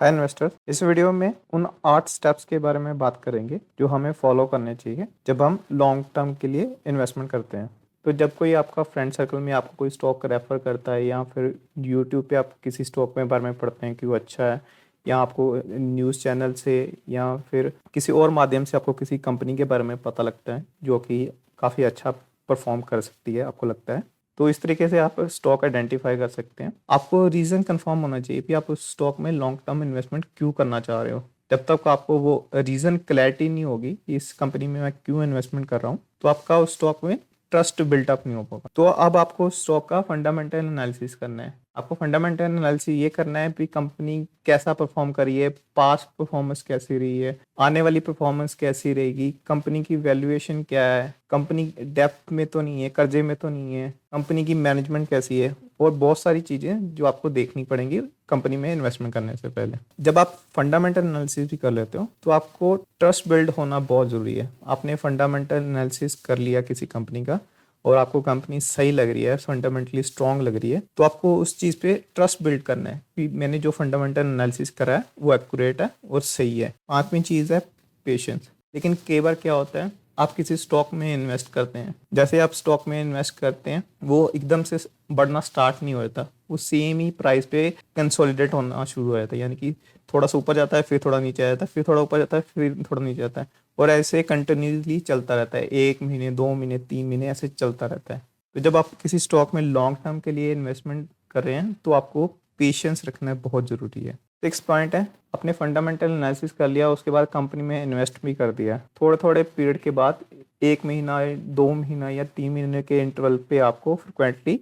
हाय investor, इस video में उन 8 स्टेप्स के बारे में बात करेंगे जो हमें फॉलो करने चाहिए जब हम लॉन्ग टर्म के लिए इन्वेस्टमेंट करते हैं। तो जब कोई आपका फ्रेंड सर्कल में आपको कोई स्टॉक रेफर करता है या फिर यूट्यूब पे आप किसी स्टॉक में बारे में पढ़ते हैं कि वो अच्छा है, या आपको न्यूज़ चैनल से या फिर किसी और माध्यम से आपको किसी कंपनी के बारे में पता लगता है जो कि काफ़ी अच्छा परफॉर्म कर सकती है, आपको लगता है, तो इस तरीके से आप स्टॉक आइडेंटिफाई कर सकते हैं। आपको रीज़न कंफर्म होना चाहिए कि आप उस स्टॉक में लॉन्ग टर्म इन्वेस्टमेंट क्यों करना चाह रहे हो। जब तक आपको वो रीज़न क्लैरिटी नहीं होगी कि इस कंपनी में मैं क्यों इन्वेस्टमेंट कर रहा हूँ, तो आपका उस स्टॉक में ट्रस्ट बिल्टअप नहीं हो पाएगा। तो अब आपको स्टॉक का फंडामेंटल एनालिसिस करना है। आपको फंडामेंटल एनालिसिस ये करना है कि कंपनी कैसा परफॉर्म कर रही है, पास्ट परफॉर्मेंस कैसी रही है, आने वाली परफॉर्मेंस कैसी रहेगी, कंपनी की वैल्यूएशन क्या है, कंपनी डेप्थ में तो नहीं है, कर्जे में तो नहीं है, कंपनी की मैनेजमेंट कैसी है, और बहुत सारी चीज़ें जो आपको देखनी पड़ेंगी कंपनी में इन्वेस्टमेंट करने से पहले। जब आप फंडामेंटल एनालिसिस भी कर लेते हो तो आपको ट्रस्ट बिल्ड होना बहुत ज़रूरी है। आपने फंडामेंटल एनालिसिस कर लिया किसी कंपनी का और आपको कंपनी सही लग रही है, फंडामेंटली स्ट्रांग लग रही है, तो आपको उस चीज़ पे ट्रस्ट बिल्ड करना है कि मैंने जो फंडामेंटल एनालिसिस करा है वो एक्यूरेट है और सही है। 5वीं चीज़ है पेशेंस। लेकिन कई बार क्या होता है, आप किसी स्टॉक में इन्वेस्ट करते हैं, जैसे आप स्टॉक में इन्वेस्ट करते हैं वो एकदम से बढ़ना स्टार्ट नहीं हो जाता, वो सेम ही प्राइस पे कंसोलिडेट होना शुरू हो जाता है, यानी कि थोड़ा सा ऊपर जाता है, फिर थोड़ा नीचे आ जाता है, फिर थोड़ा ऊपर जाता है, फिर थोड़ा नीचे आता है, और ऐसे कंटिन्यूसली चलता रहता है। 1 महीने, 2 महीने, 3 महीने ऐसे चलता रहता है। तो जब आप किसी स्टॉक में लॉन्ग टर्म के लिए इन्वेस्टमेंट कर रहे हैं तो आपको पेशेंस रखना बहुत ज़रूरी है। 6 पॉइंट है, अपने फंडामेंटल एनालिसिस कर लिया, उसके बाद कंपनी में इन्वेस्ट भी कर दिया, थोड़े थोड़े पीरियड के बाद 1 महीना, 2 महीना या 3 महीने के इंटरवल पे आपको फ्रिक्वेंटली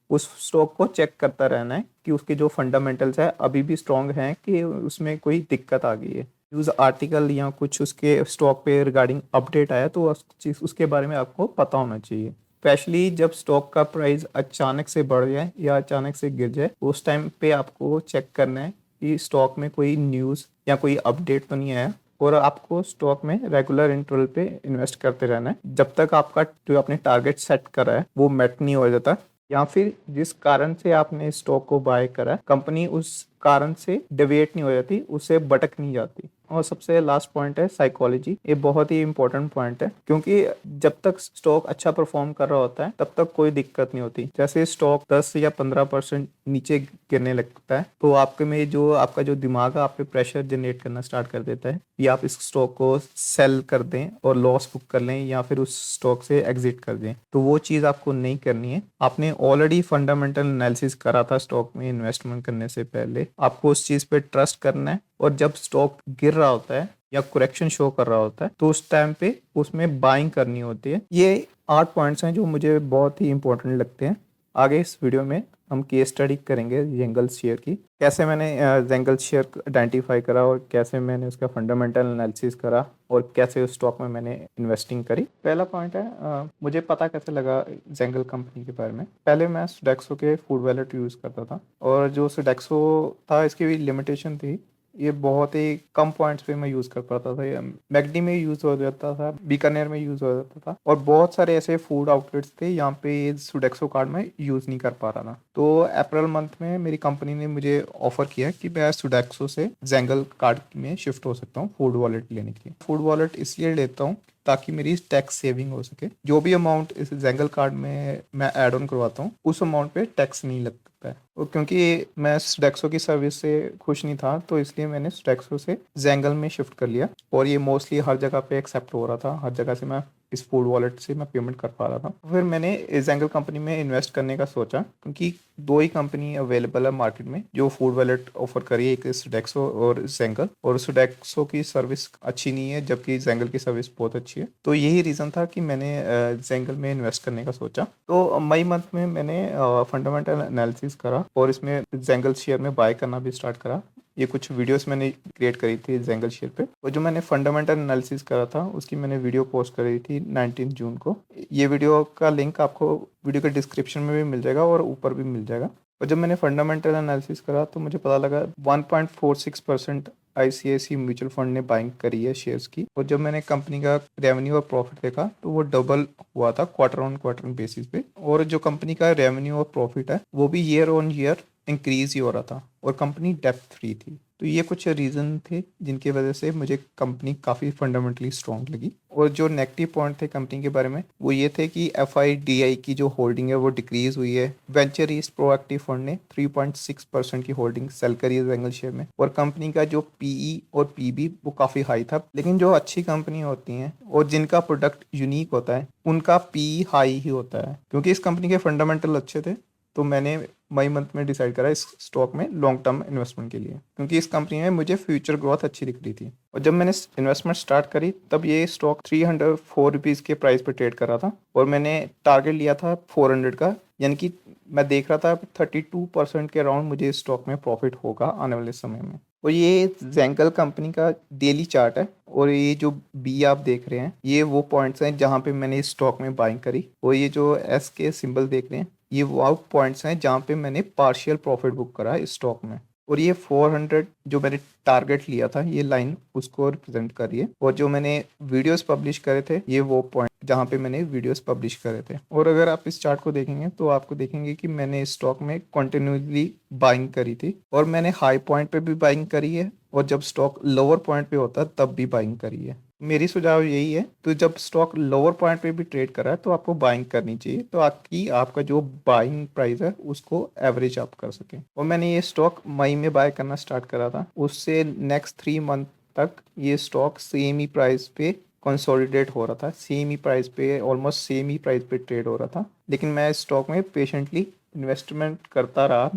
उस स्टॉक को चेक करता रहना है कि उसके जो फंडामेंटल्स है अभी भी स्ट्रॉन्ग हैं कि उसमें कोई दिक्कत आ गई है। न्यूज़ आर्टिकल या कुछ उसके स्टॉक पे रिगार्डिंग अपडेट आया तो उस चीज़ उसके बारे में आपको पता होना चाहिए। स्पेशली जब स्टॉक का प्राइस अचानक से बढ़ जाए या अचानक से गिर जाए, उस टाइम पे आपको चेक करना है कि स्टॉक में कोई न्यूज़ या कोई अपडेट तो नहीं आया, और आपको स्टॉक में रेगुलर इंटरवल पे इन्वेस्ट करते रहना है जब तक आपका जो आपने टारगेट सेट करा है वो मेट नहीं हो जाता, या फिर जिस कारण से आपने स्टॉक को बाय करा कंपनी उस कारण से डिविएट नहीं हो जाती, उससे भटक नहीं जाती। और सबसे लास्ट पॉइंट है साइकोलॉजी। ये बहुत ही इंपॉर्टेंट पॉइंट है क्योंकि जब तक स्टॉक अच्छा परफॉर्म कर रहा होता है तब तक कोई दिक्कत नहीं होती। जैसे स्टॉक 10 या 15% नीचे गिरने लगता है तो आपके में जो आपका जो दिमाग है आप पे प्रेशर जनरेट करना स्टार्ट कर देता है कि आप इस स्टॉक को सेल कर दें और लॉस बुक कर लें या फिर उस स्टॉक से एग्जिट कर दें। तो वो चीज़ आपको नहीं करनी है। आपने ऑलरेडी फंडामेंटल एनालिसिस करा था स्टॉक में इन्वेस्टमेंट करने से पहले, आपको उस चीज़ पे ट्रस्ट करना है, और जब स्टॉक गिर रहा होता है या करेक्शन शो कर रहा होता है तो उस टाइम पे उसमें बाइंग करनी होती है। ये 8 पॉइंट्स हैं जो मुझे बहुत ही इंपॉर्टेंट लगते हैं। आगे इस वीडियो में हम केस स्टडी करेंगे जेंगल शेयर की, कैसे मैंने जेंगल शेयर आइडेंटिफाई करा और कैसे मैंने उसका फंडामेंटल एनालिसिस करा और कैसे उस स्टॉक में मैंने इन्वेस्टिंग करी। पहला पॉइंट है मुझे पता कैसे लगा जेंगल कंपनी के बारे में। पहले मैं सुडेक्सो के फूड वॉलेट यूज़ करता था, और जो सुडेक्सो था इसकी भी लिमिटेशन थी, ये बहुत ही कम पॉइंट्स पे मैं यूज़ कर पाता था। ये मैकडी में यूज़ हो जाता था, बीकानेर में यूज़ हो जाता था, और बहुत सारे ऐसे फूड आउटलेट्स थे यहाँ पे ये सुडेक्सो कार्ड में यूज़ नहीं कर पा रहा था। तो अप्रैल मंथ में मेरी कंपनी ने मुझे ऑफर किया कि मैं सुडेक्सो से जेंगल कार्ड में शिफ्ट हो सकता हूँ फूड वॉलेट लेने के लिए। फूड वॉलेट इसलिए लेता हूँ ताकि मेरी टैक्स सेविंग हो सके। जो भी अमाउंट इस जेंगल कार्ड में मैं ऐड ऑन करवाता हूँ उस अमाउंट पे टैक्स नहीं लगता है। और क्योंकि मैं स्टेक्सो की सर्विस से खुश नहीं था तो इसलिए मैंने स्टेक्सो से जेंगल में शिफ्ट कर लिया, और ये मोस्टली हर जगह पे एक्सेप्ट हो रहा था, हर जगह से मैं इस फूड वॉलेट से मैं पेमेंट कर पा रहा था। फिर मैंने जेंगल कंपनी में इन्वेस्ट करने का सोचा क्योंकि 2 ही कंपनी अवेलेबल है मार्केट में जो फूड वॉलेट ऑफर करी है, एक सुडेक्सो और जेंगल, और सुडेक्सो की सर्विस अच्छी नहीं है जबकि जेंगल की सर्विस बहुत अच्छी है। तो यही रीज़न था कि मैंने जेंगल में इन्वेस्ट करने का सोचा। तो मई मंथ में मैंने फंडामेंटल एनालिसिस करा और इसमें जेंगल शेयर में बाय करना भी स्टार्ट करा। ये कुछ वीडियोस मैंने क्रिएट करी थी जेंगल शेयर पे, और जो मैंने फंडामेंटल एनालिसिस करा था उसकी मैंने वीडियो पोस्ट करी थी 19 जून को। ये वीडियो का लिंक आपको वीडियो के डिस्क्रिप्शन में भी मिल जाएगा और ऊपर भी मिल जाएगा। और जब मैंने फंडामेंटल एनालिसिस करा तो मुझे पता लगा 1.46% आईसीआईसी म्यूचुअल फंड ने बाइंग करी है शेयर्स की, और जब मैंने कंपनी का रेवेन्यू और प्रॉफिट देखा तो वो डबल हुआ था क्वार्टर ऑन क्वार्टर बेसिस पे, और जो कंपनी का रेवेन्यू और प्रॉफिट है वो भी ईयर ऑन ईयर इंक्रीज ही हो रहा था, और कंपनी डेप्थ फ्री थी। तो ये कुछ रीज़न थे जिनकी वजह से मुझे कंपनी काफ़ी फंडामेंटली स्ट्रॉन्ग लगी। और जो नेगेटिव पॉइंट थे कंपनी के बारे में वो ये थे कि FIDI की जो होल्डिंग है वो डिक्रीज हुई है। वेंचर ईस्ट प्रोएक्टिव फंड ने 3.6% की होल्डिंग सेल करी है जेंगल शेयर में। और कंपनी का जो PE और PB वो काफ़ी हाई था। लेकिन जो अच्छी कंपनी होती हैं और जिनका प्रोडक्ट यूनिक होता है उनका PE हाई ही होता है। क्योंकि इस कंपनी के फंडामेंटल अच्छे थे तो मैंने मई मंथ में डिसाइड करा इस स्टॉक में लॉन्ग टर्म इन्वेस्टमेंट के लिए, क्योंकि इस कंपनी में मुझे फ्यूचर ग्रोथ अच्छी दिख रही थी। और जब मैंने इन्वेस्टमेंट स्टार्ट करी तब ये स्टॉक 304 रुपीज़ के प्राइस पे ट्रेड कर रहा था और मैंने टारगेट लिया था 400 का, यानी कि मैं देख रहा था 32% के अराउंड मुझे इस स्टॉक में प्रॉफिट होगा आने वाले समय में। और ये जेंगल कंपनी का डेली चार्ट है और ये जो बी आप देख रहे हैं ये वो पॉइंट्स हैं जहाँ पे मैंने इस स्टॉक में बाइंग करी। और ये जो एस के सिंबल देख रहे हैं ये वो पॉइंट्स हैं जहाँ पे मैंने पार्शियल प्रॉफिट बुक करा इस स्टॉक में। और ये 400 जो मैंने टारगेट लिया था ये लाइन उसको रिप्रेजेंट कर रही है। और जो मैंने वीडियोस पब्लिश करे थे ये वो पॉइंट जहाँ पे मैंने वीडियोस पब्लिश करे थे। और अगर आप इस चार्ट को देखेंगे तो आपको देखेंगे कि मैंने इस स्टॉक में कंटिन्यूसली बाइंग करी थी और मैंने हाई पॉइंट पे भी बाइंग करी है और जब स्टॉक लोअर पॉइंट पे होता है तब भी बाइंग करी है। मेरी सुझाव यही है तो जब स्टॉक लोअर पॉइंट पे भी ट्रेड कर रहा है तो आपको बाइंग करनी चाहिए तो आपका जो बाइंग प्राइस है उसको एवरेज आप कर सकें। और मैंने ये स्टॉक मई में बाय करना स्टार्ट करा था, उससे नेक्स्ट 3 मंथ तक ये स्टॉक सेम ही प्राइस पे कंसोलिडेट हो रहा था, सेम ही प्राइस पे ऑलमोस्ट सेम ही प्राइस पे ट्रेड हो रहा था। लेकिन मैं इस स्टॉक में पेशेंटली इन्वेस्टमेंट करता रहा,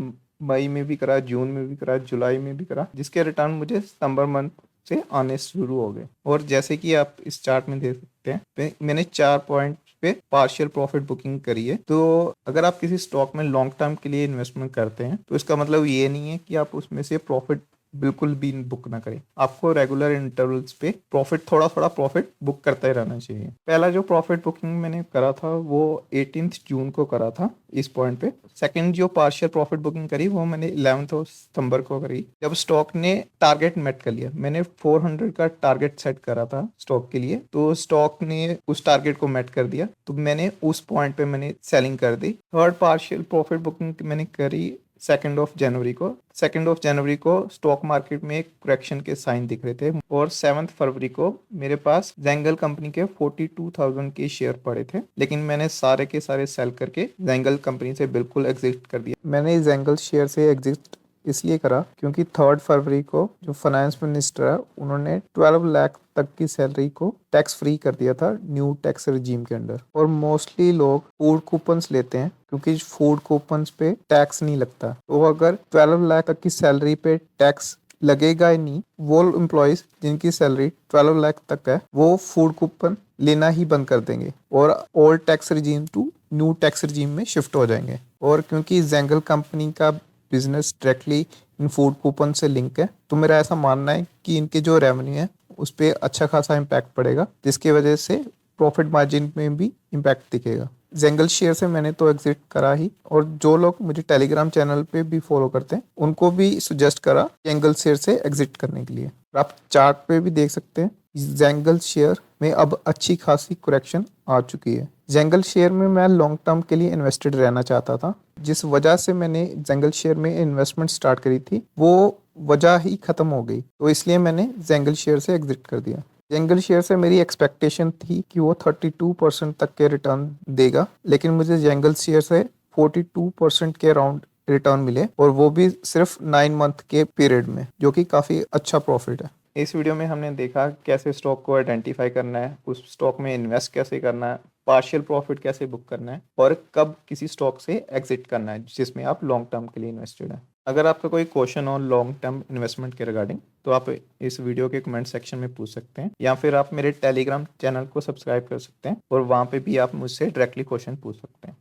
मई में भी करा, जून में भी करा, जुलाई में भी करा, जिसके रिटर्न मुझे सितंबर मंथ से आने शुरू हो गए। और जैसे कि आप इस चार्ट में देख सकते हैं मैंने 4 पॉइंट पे पार्शियल प्रॉफिट बुकिंग करी है। तो अगर आप किसी स्टॉक में लॉन्ग टर्म के लिए इन्वेस्टमेंट करते हैं तो इसका मतलब ये नहीं है कि आप उसमें से प्रॉफिट बिल्कुल भी बुक ना करें। आपको रेगुलर इंटरवल्स पे थोड़ा थोड़ा प्रॉफिट बुक करते रहना चाहिए। पहला जो प्रॉफिट बुकिंग मैंने करा था वो 18 जून को करा था इस पॉइंट पे। सेकंड जो पार्शियल प्रॉफिट बुकिंग करी वो मैंने 11 सितंबर को करी जब स्टॉक ने टारगेट मेट कर लिया। मैंने 400 का टारगेट सेट करा था स्टॉक के लिए, तो स्टॉक ने उस टारगेट को मेट कर दिया तो मैंने उस पॉइंट पे मैंने सेलिंग कर दी। थर्ड पार्शियल प्रॉफिट बुकिंग मैंने करी 2 जनवरी को। 2 जनवरी को स्टॉक मार्केट में एक करेक्शन के साइन दिख रहे थे और 7 फरवरी को मेरे पास जेंगल कंपनी के 42,000 के शेयर पड़े थे, लेकिन मैंने सारे के सारे सेल करके जेंगल कंपनी से बिल्कुल एग्जिट कर दिया। मैंने जेंगल शेयर से एग्जिट इसलिए करा क्योंकि 3 फरवरी को जो फाइनेंस मिनिस्टर है उन्होंने 12 लाख तक की सैलरी को टैक्स फ्री कर दिया था न्यू टैक्स रिजीम के अंडर। और मोस्टली लोग फूड कूपन्स लेते हैं क्योंकि फूड कूपन्स पे टैक्स नहीं लगता। तो अगर 12 लाख तक की सैलरी पे टैक्स लगेगा ही नहीं, वो एम्प्लॉयज जिनकी सैलरी 12 लाख तक है वो फूड कूपन लेना ही बंद कर देंगे और old tax regime to new tax regime में शिफ्ट हो जाएंगे। और क्योंकि जेंगल कंपनी का बिजनेस डायरेक्टली इन फूड कूपन से लिंक है तो मेरा ऐसा मानना है कि इनके जो रेवेन्यू है उस पर अच्छा खासा इम्पैक्ट पड़ेगा, जिसकी वजह से प्रॉफिट मार्जिन में भी इम्पैक्ट दिखेगा। जेंगल शेयर से मैंने तो एग्जिट करा ही, और जो लोग मुझे टेलीग्राम चैनल पे भी फॉलो करते हैं उनको भी सजेस्ट करा जेंगल शेयर से एग्जिट करने के लिए। आप चार्ट पे भी देख सकते हैं जेंगल शेयर में अब अच्छी खासी करेक्शन आ चुकी है। जेंगल शेयर में मैं लॉन्ग टर्म के लिए इन्वेस्टेड रहना चाहता था, जिस वजह से मैंने जेंगल शेयर में इन्वेस्टमेंट स्टार्ट करी थी वो वजह ही खत्म हो गई, तो इसलिए मैंने जेंगल शेयर से एग्जिट कर दिया। जेंगल शेयर से मेरी एक्सपेक्टेशन थी कि वो 32% तक के रिटर्न देगा, लेकिन मुझे जेंगल शेयर से 42% के अराउंड रिटर्न मिले और वो भी सिर्फ 9 मंथ के पीरियड में, जो कि काफ़ी अच्छा प्रॉफिट है। इस वीडियो में हमने देखा कैसे स्टॉक को आइडेंटिफाई करना है, उस स्टॉक में इन्वेस्ट कैसे करना है, पार्शियल प्रॉफिट कैसे बुक करना है और कब किसी स्टॉक से एग्जिट करना है जिसमें आप लॉन्ग टर्म के लिए इन्वेस्टेड है। अगर आपका कोई क्वेश्चन हो लॉन्ग टर्म इन्वेस्टमेंट के रिगार्डिंग तो आप इस वीडियो के कमेंट सेक्शन में पूछ सकते हैं, या फिर आप मेरे टेलीग्राम चैनल को सब्सक्राइब कर सकते हैं और वहाँ पे भी आप मुझसे डायरेक्टली क्वेश्चन पूछ सकते हैं।